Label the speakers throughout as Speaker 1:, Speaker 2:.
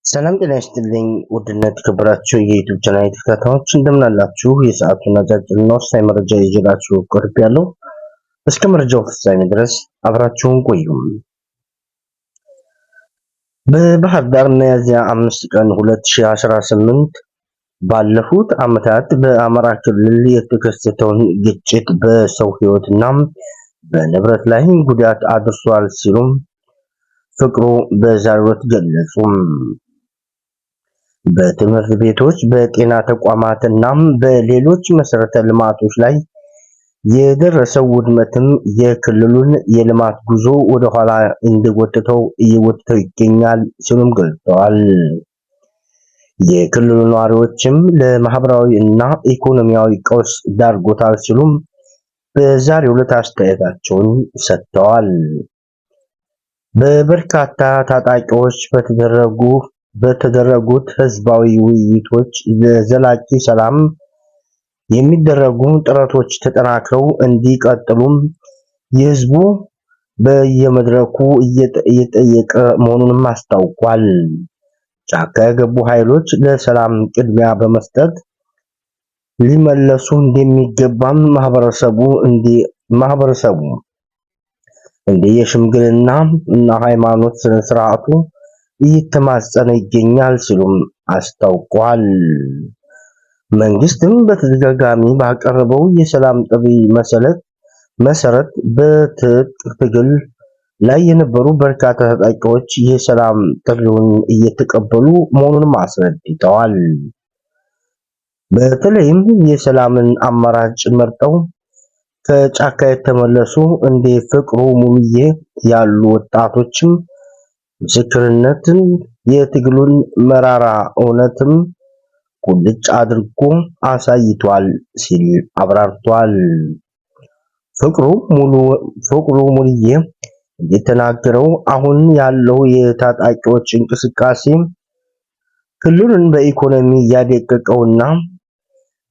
Speaker 1: ሰላም ጤና ይስጥልኝ ውድና የተከበራችሁ የዩቲዩብ ቻናል ተከታታዮች እንደምን አላችሁ? የሰዓቱን አጫጭርና ወሳኝ መረጃ ይዤላችሁ ቀርቤያለሁ። እስከ መረጃው ፍጻሜ ድረስ አብራችሁን ቆዩ። በባህር ዳር ሚያዝያ 5 ቀን 2018 ባለፉት ዓመታት በአማራ ክልል የተከሰተውን ግጭት በሰው ሕይወትና በንብረት ላይ ጉዳት አድርሷል ሲሉ ፍቅሩ በዛሬው ዕለት ገለጹ። በትምህርት ቤቶች፣ በጤና ተቋማትና በሌሎች መሰረተ ልማቶች ላይ የደረሰው ውድመትም የክልሉን የልማት ጉዞ ወደ ኋላ እየጎተተው ይገኛል ሲሉም ገልጸዋል። የክልሉ ነዋሪዎችም ለማህበራዊ እና ኢኮኖሚያዊ ቀውስ ዳርጎታል ሲሉም በዛሬው ዕለት አስተያየታቸውን ሰጥተዋል። በበርካታ ታጣቂዎች በተደረጉት ህዝባዊ ውይይቶች ለዘላቂ ሰላም የሚደረጉ ጥረቶች ተጠናክረው እንዲቀጥሉም የህዝቡ በየመድረኩ እየጠየቀ መሆኑንም አስታውቋል። ጫካ የገቡ ኃይሎች ለሰላም ቅድሚያ በመስጠት ሊመለሱ እንደሚገባም ማህበረሰቡ የሽምግልና እና ሃይማኖት ስነ ስርዓቱ እየተማጸነ ይገኛል ሲሉም አስታውቋል። መንግስትም በተደጋጋሚ ባቀረበው የሰላም ጥሪ መሰረት በትጥቅ ትግል ላይ የነበሩ በርካታ ታጣቂዎች የሰላም ጥሪውን እየተቀበሉ መሆኑንም አስረድተዋል። በተለይም የሰላምን አማራጭ መርጠው ከጫካ የተመለሱ እንደ ፍቅሩ ሙሉዬ ያሉ ወጣቶችም ምስክርነትን የትግሉን መራራ እውነትም ቁልጭ አድርጎ አሳይቷል ሲል አብራርቷል። ፍቅሩ ሙሉዬ እንደተናገረው አሁን ያለው የታጣቂዎች እንቅስቃሴ ክልሉን በኢኮኖሚ እያደቀቀውና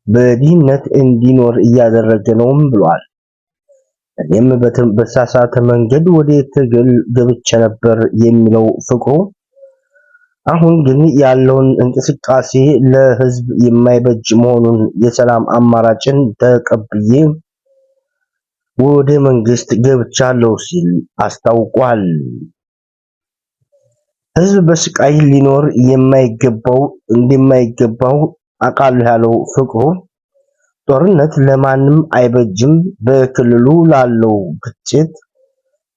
Speaker 1: በድህነት እንዲኖር እያደረገ ነውም ብሏል። እኔም በተሳሳተ መንገድ ወደ ትግል ገብቼ ነበር የሚለው ፍቅሩ አሁን ግን ያለውን እንቅስቃሴ ለህዝብ የማይበጅ መሆኑን የሰላም አማራጭን ተቀብዬ ወደ መንግስት ገብቻለሁ ሲል አስታውቋል። ህዝብ በስቃይ ሊኖር እንደማይገባው አውቃለሁ ያለው ፍቅሩ ጦርነት ለማንም አይበጅም፣ በክልሉ ላለው ግጭት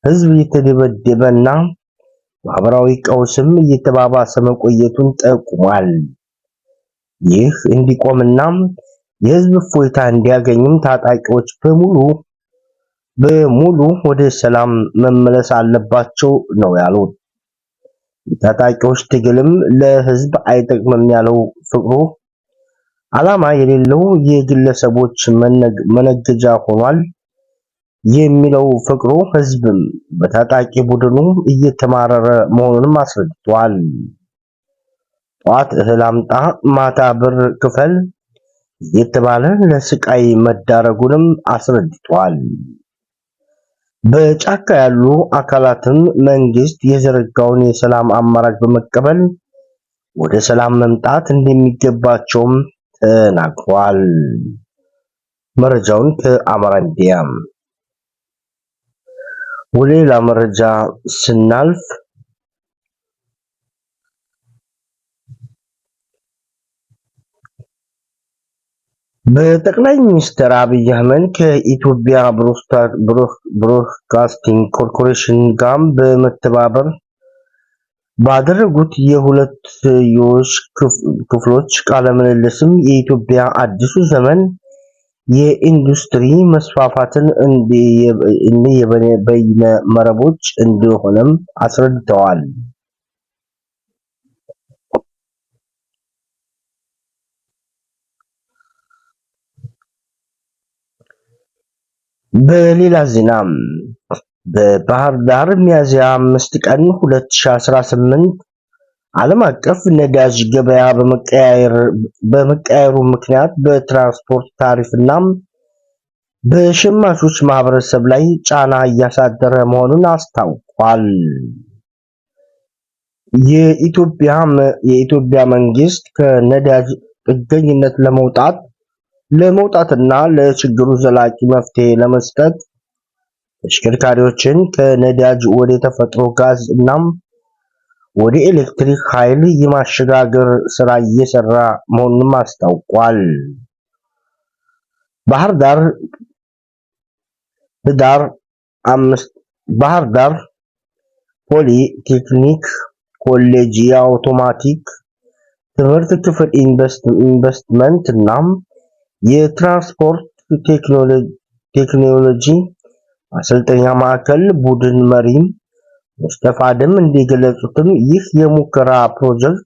Speaker 1: ህዝብ እየተደበደበና ማህበራዊ ቀውስም እየተባባሰ መቆየቱን ጠቁሟል። ይህ እንዲቆምና የህዝብ እፎይታ እንዲያገኝም ታጣቂዎች በሙሉ ወደ ሰላም መመለስ አለባቸው ነው ያሉት። የታጣቂዎች ትግልም ለህዝብ አይጠቅምም ያለው ፍቅሩ ዓላማ የሌለው የግለሰቦች መነገጃ ሆኗል የሚለው ፍቅሩ ህዝብም በታጣቂ ቡድኑ እየተማረረ መሆኑንም አስረድቷል። ጧት እህል አምጣ ማታ ብር ክፈል እየተባለ ለስቃይ መዳረጉንም አስረድቷል። በጫካ ያሉ አካላትም መንግስት የዘረጋውን የሰላም አማራጭ በመቀበል ወደ ሰላም መምጣት እንደሚገባቸውም ተናግሯል። መረጃውን ከአማራ ሚዲያ ወደ ሌላ መረጃ ስናልፍ በጠቅላይ ሚኒስትር አብይ አህመድ ከኢትዮጵያ ብሮድካስቲንግ ኮርፖሬሽን ጋር በመተባበር ባደረጉት የሁለትዮሽ ክፍሎች ቃለ ምልልስም የኢትዮጵያ አዲሱ ዘመን የኢንዱስትሪ መስፋፋትን በይነ መረቦች እንደሆነም አስረድተዋል። በሌላ ዜና በባህር ዳር ሚያዝያ 5 ቀን 2018 ዓለም አቀፍ ነዳጅ ገበያ በመቀያየሩ ምክንያት በትራንስፖርት ታሪፍና በሸማቾች ማህበረሰብ ላይ ጫና እያሳደረ መሆኑን አስታውቋል። የኢትዮጵያ መንግስት ከነዳጅ ጥገኝነት ለመውጣትና ለችግሩ ዘላቂ መፍትሄ ለመስጠት ተሽከርካሪዎችን ከነዳጅ ወደ ተፈጥሮ ጋዝ እናም ወደ ኤሌክትሪክ ኃይል የማሸጋገር ስራ እየሰራ መሆኑንም አስታውቋል። ባህር ዳር ፖሊ ቴክኒክ ኮሌጅ የአውቶማቲክ ትምህርት ክፍል ኢንቨስትመንት እናም የትራንስፖርት ቴክኖሎጂ ማሰልጠኛ ማዕከል ቡድን መሪ ሙስጠፋ አደም እንደገለጹትም ይህ የሙከራ ፕሮጀክት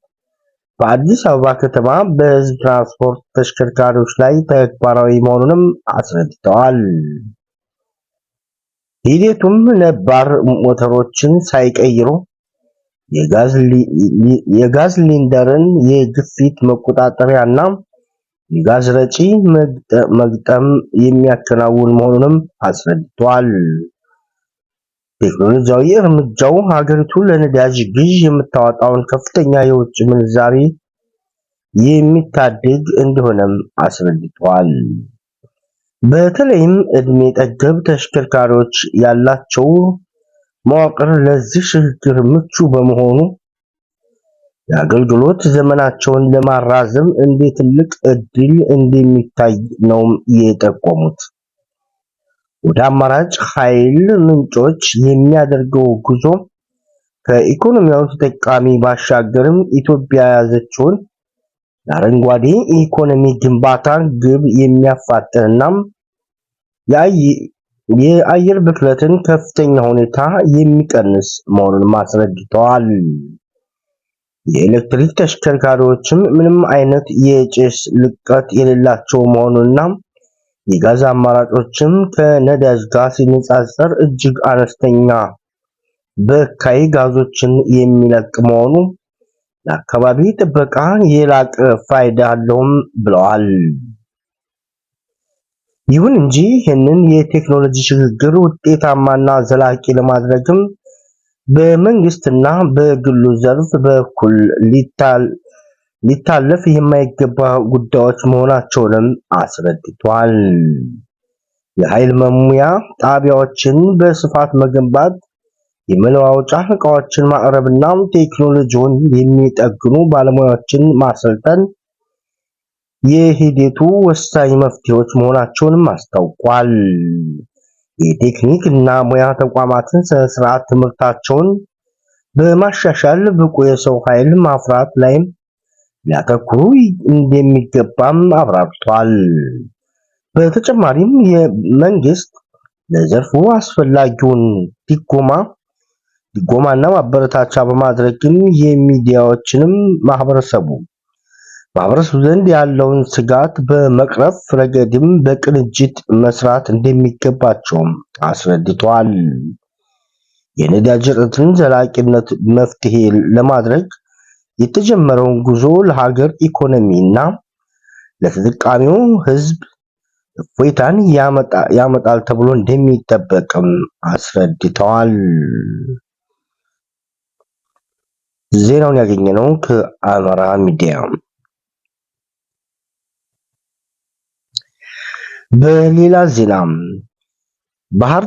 Speaker 1: በአዲስ አበባ ከተማ በህዝብ ትራንስፖርት ተሽከርካሪዎች ላይ ተግባራዊ መሆኑንም አስረድተዋል። ሂደቱም ነባር ሞተሮችን ሳይቀይሩ የጋዝ ሲሊንደርን የግፊት መቆጣጠሪያና የጋዝ ረጪ መግጠም የሚያከናውን መሆኑንም አስረድተዋል። ቴክኖሎጂያዊ እርምጃው ሀገሪቱ ለነዳጅ ግዥ የምታወጣውን ከፍተኛ የውጭ ምንዛሪ የሚታደግ እንደሆነም አስረድተዋል። በተለይም እድሜ ጠገብ ተሽከርካሪዎች ያላቸው መዋቅር ለዚህ ሽግግር ምቹ በመሆኑ የአገልግሎት ዘመናቸውን ለማራዘም እንደ ትልቅ እድል እንደሚታይ ነው የጠቆሙት። ወደ አማራጭ ኃይል ምንጮች የሚያደርገው ጉዞ ከኢኮኖሚያዊ ተጠቃሚ ባሻገርም ኢትዮጵያ የያዘችውን የአረንጓዴ ኢኮኖሚ ግንባታ ግብ የሚያፋጥንና የአየር ብክለትን ከፍተኛ ሁኔታ የሚቀንስ መሆኑን አስረድተዋል። የኤሌክትሪክ ተሽከርካሪዎችም ምንም አይነት የጭስ ልቀት የሌላቸው መሆኑንና የጋዝ አማራጮችም ከነዳጅ ጋር ሲነጻጸር እጅግ አነስተኛ በካይ ጋዞችን የሚለቅ መሆኑ ለአካባቢ ጥበቃ የላቀ ፋይዳ አለውም ብለዋል። ይሁን እንጂ ይህንን የቴክኖሎጂ ሽግግር ውጤታማና ዘላቂ ለማድረግም በመንግስትና በግሉ ዘርፍ በኩል ሊታለፍ የማይገባ ጉዳዮች መሆናቸውንም አስረድቷል። የኃይል መሙያ ጣቢያዎችን በስፋት መገንባት፣ የመለዋወጫ ዕቃዎችን ማቅረብና ቴክኖሎጂውን የሚጠግኑ ባለሙያዎችን ማሰልጠን የሂደቱ ወሳኝ መፍትሄዎች መሆናቸውንም አስታውቋል። የቴክኒክ እና ሙያ ተቋማትን ስርዓት ትምህርታቸውን በማሻሻል ብቁ የሰው ኃይል ማፍራት ላይ ሊያተኩሩ እንደሚገባም አብራርቷል። በተጨማሪም የመንግስት ለዘርፉ አስፈላጊውን ድጎማና ማበረታቻ በማድረግም የሚዲያዎችንም ማህበረሰቡ ዘንድ ያለውን ስጋት በመቅረፍ ረገድም በቅንጅት መስራት እንደሚገባቸውም አስረድቷል። የነዳጅ እጥረትን ዘላቂነት መፍትሄ ለማድረግ የተጀመረውን ጉዞ ለሀገር ኢኮኖሚና ለተጠቃሚው ህዝብ እፎይታን ያመጣል ተብሎ እንደሚጠበቅም አስረድተዋል። ዜናውን ያገኘነው ከአማራ ሚዲያ። በሌላ ዜና ባህር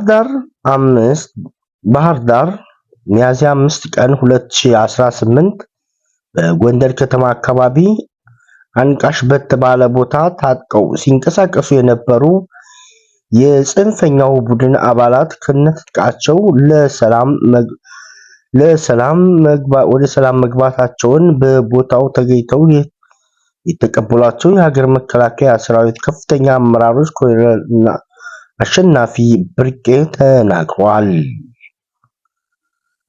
Speaker 1: ዳር ሚያዝያ 5 ቀን 2018 በጎንደር ከተማ አካባቢ አንቃሽ በተባለ ቦታ ታጥቀው ሲንቀሳቀሱ የነበሩ የጽንፈኛው ቡድን አባላት ከነትጥቃቸው ወደ ሰላም መግባታቸውን በቦታው ተገኝተው የተቀበሏቸው የሀገር መከላከያ ሰራዊት ከፍተኛ አመራሮች ኮሎኔል አሸናፊ ብርቄ ተናግረዋል።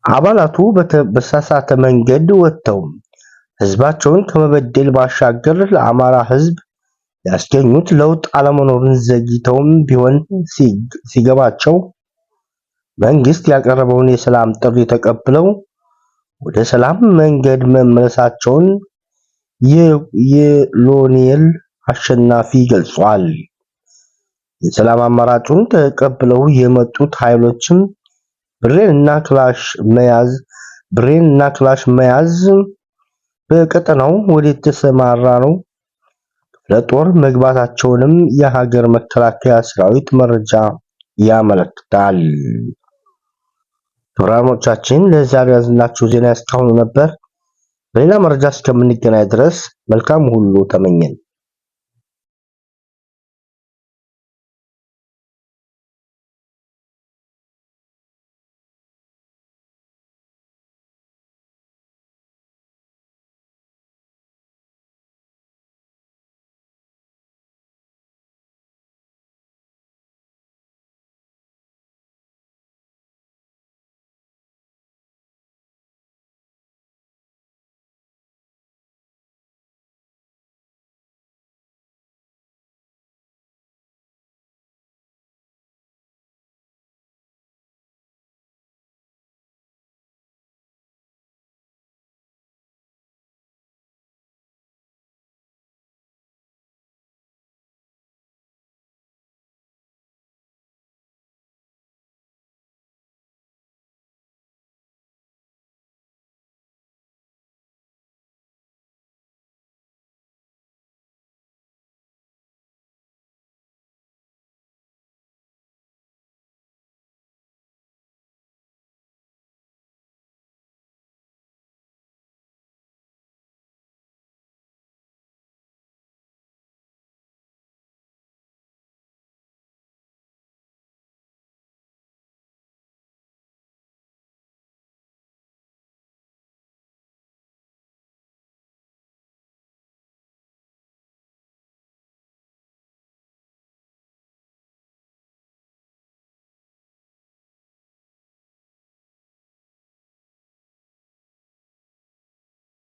Speaker 1: አባላቱ በተሳሳተ መንገድ ወጥተው ህዝባቸውን ከመበደል ባሻገር ለአማራ ህዝብ ያስገኙት ለውጥ አለመኖሩን ዘግይተውም ቢሆን ሲገባቸው መንግስት ያቀረበውን የሰላም ጥሪ ተቀብለው ወደ ሰላም መንገድ መመለሳቸውን የኮሎኔል አሸናፊ ገልጿል። የሰላም አማራጩን ተቀብለው የመጡት ኃይሎችም ብሬንና ክላሽ መያዝ ብሬን እና ክላሽ መያዝ በቀጠናው ወደ ተሰማራ ነው ለጦር መግባታቸውንም የሀገር መከላከያ ሰራዊት መረጃ ያመለክታል። ፕሮግራሞቻችን ለዛሬ ያዝናችሁ ዜና እስካሁን ነበር። በሌላ መረጃ እስከምንገናኝ ድረስ መልካም ሁሉ ተመኘን።